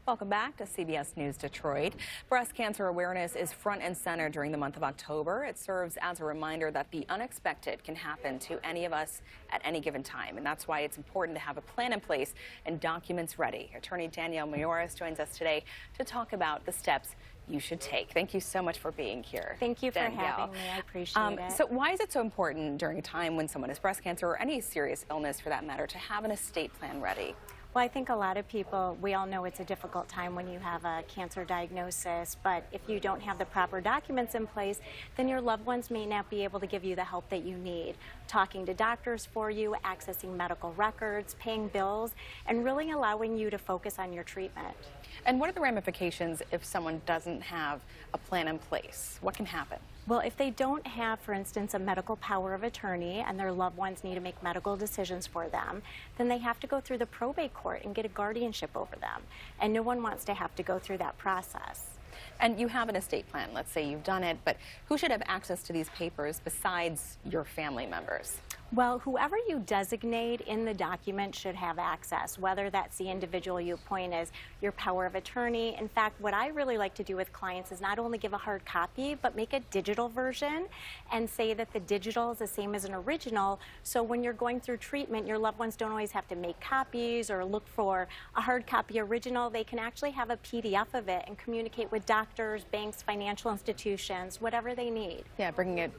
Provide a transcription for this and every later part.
Welcome back to CBS News Detroit. Breast cancer awareness is front and center during the month of October. It serves as a reminder that the unexpected can happen to any of us at any given time. And that's why it's important to have a plan in place and documents ready. Attorney Danielle Mayoris joins us today to talk about the steps you should take. Thank you so much for being here. Thank you for having me. I appreciate it. So why is it so important during a time when someone has breast cancer or any serious illness for that matter to have an estate plan ready? Well, I think a lot of people, we all know it's a difficult time when you have a cancer diagnosis, but if you don't have the proper documents in place, then your loved ones may not be able to give you the help that you need. Talking to doctors for you, accessing medical records, paying bills, and really allowing you to focus on your treatment. And what are the ramifications if someone doesn't have a plan in place? What can happen? Well, if they don't have, for instance, a medical power of attorney and their loved ones need to make medical decisions for them, then they have to go through the probate court and get a guardianship over them. And no one wants to have to go through that process. And you have an estate plan. Let's say you've done it, but who should have access to these papers besides your family members? Well, whoever you designate in the document should have access, whether that's the individual you appoint as your power of attorney. In fact, what I really like to do with clients is not only give a hard copy, but make a digital version and say that the digital is the same as an original. So when you're going through treatment, your loved ones don't always have to make copies or look for a hard copy original. They can actually have a PDF of it and communicate with doctors, banks, financial institutions, whatever they need. Yeah, bringing it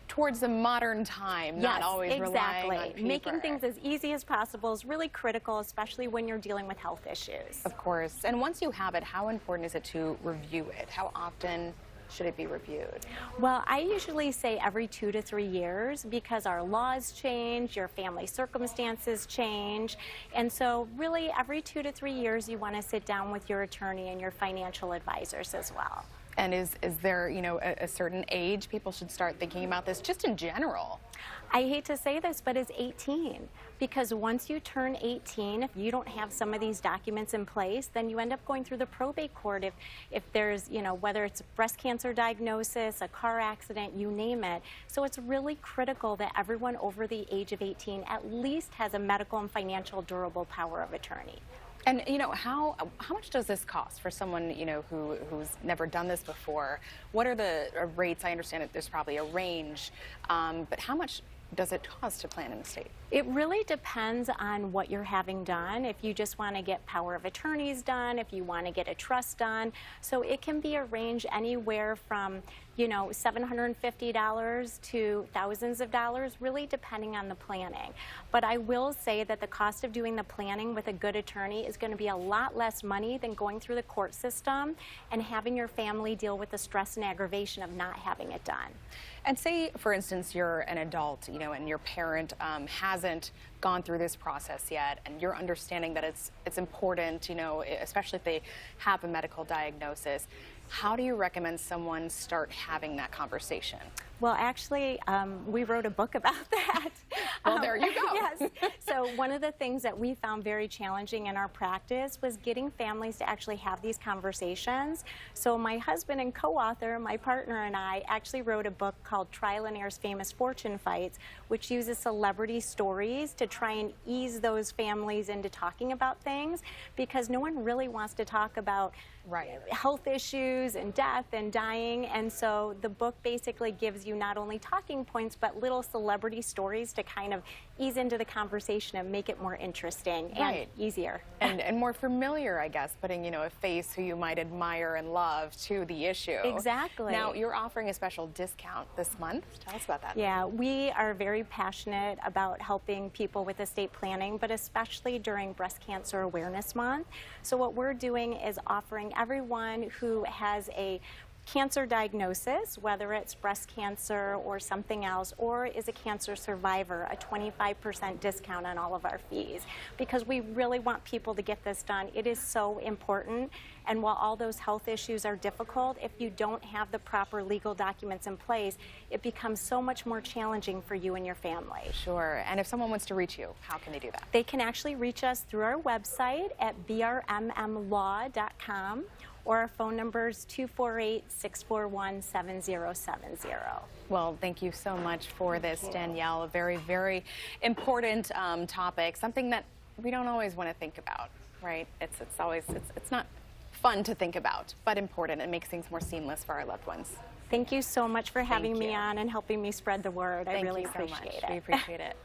towards the modern time, not always relying on paper. Making things as easy as possible is really critical, especially when you're dealing with health issues. Of course. And once you have it, how important is it to review it? How often should it be reviewed? Well, I usually say every 2 to 3 years because our laws change, your family circumstances change, and so really every 2 to 3 years you want to sit down with your attorney and your financial advisors as well. And is there, a certain age people should start thinking about this, just in general? I hate to say this, but it's 18. Because once you turn 18, if you don't have some of these documents in place, then you end up going through the probate court. If there's, whether it's a breast cancer diagnosis, a car accident, you name it. So it's really critical that everyone over the age of 18 at least has a medical and financial durable power of attorney. And, how much does this cost for someone, who's never done this before? What are the rates? I understand that there's probably a range, but how much does it cost to plan an estate? It really depends on what you're having done. If you just want to get power of attorneys done, if you want to get a trust done. So it can be a range anywhere from, $750 to thousands of dollars, really depending on the planning. But I will say that the cost of doing the planning with a good attorney is going to be a lot less money than going through the court system and having your family deal with the stress and aggravation of not having it done. And say, for instance, you're an adult, and your parent hasn't gone through this process yet, and you're understanding that it's important, especially if they have a medical diagnosis. How do you recommend someone start having that conversation? Well, actually, we wrote a book about that. Well, there you go. Yes. So one of the things that we found very challenging in our practice was getting families to actually have these conversations. So my husband and co-author, my partner and I, actually wrote a book called Trial and Error's Famous Fortune Fights, which uses celebrity stories to try and ease those families into talking about things, because no one really wants to talk about health issues and death and dying. And so the book basically gives you not only talking points, but little celebrity stories to kind of ease into the conversation and make it more interesting and easier. And more familiar, I guess, putting, a face who you might admire and love to the issue. Exactly. Now, you're offering a special discount this month. Tell us about that. Yeah, we are very passionate about helping people with estate planning, but especially during Breast Cancer Awareness Month. So what we're doing is offering everyone who has a cancer diagnosis, whether it's breast cancer or something else, or is a cancer survivor, a 25% discount on all of our fees, because we really want people to get this done. It is so important, and while all those health issues are difficult, if you don't have the proper legal documents in place, it becomes so much more challenging for you and your family. Sure. And if someone wants to reach you, how can they do that? They can actually reach us through our website at brmmlaw.com, or our phone number is 248-641-7070. Well, thank you so much for this, Danielle. A very, very important topic, something that we don't always want to think about, right? It's not fun to think about, but important. It makes things more seamless for our loved ones. Thank you so much for having Thank me you. on and helping me spread the word. I really appreciate it. We appreciate it.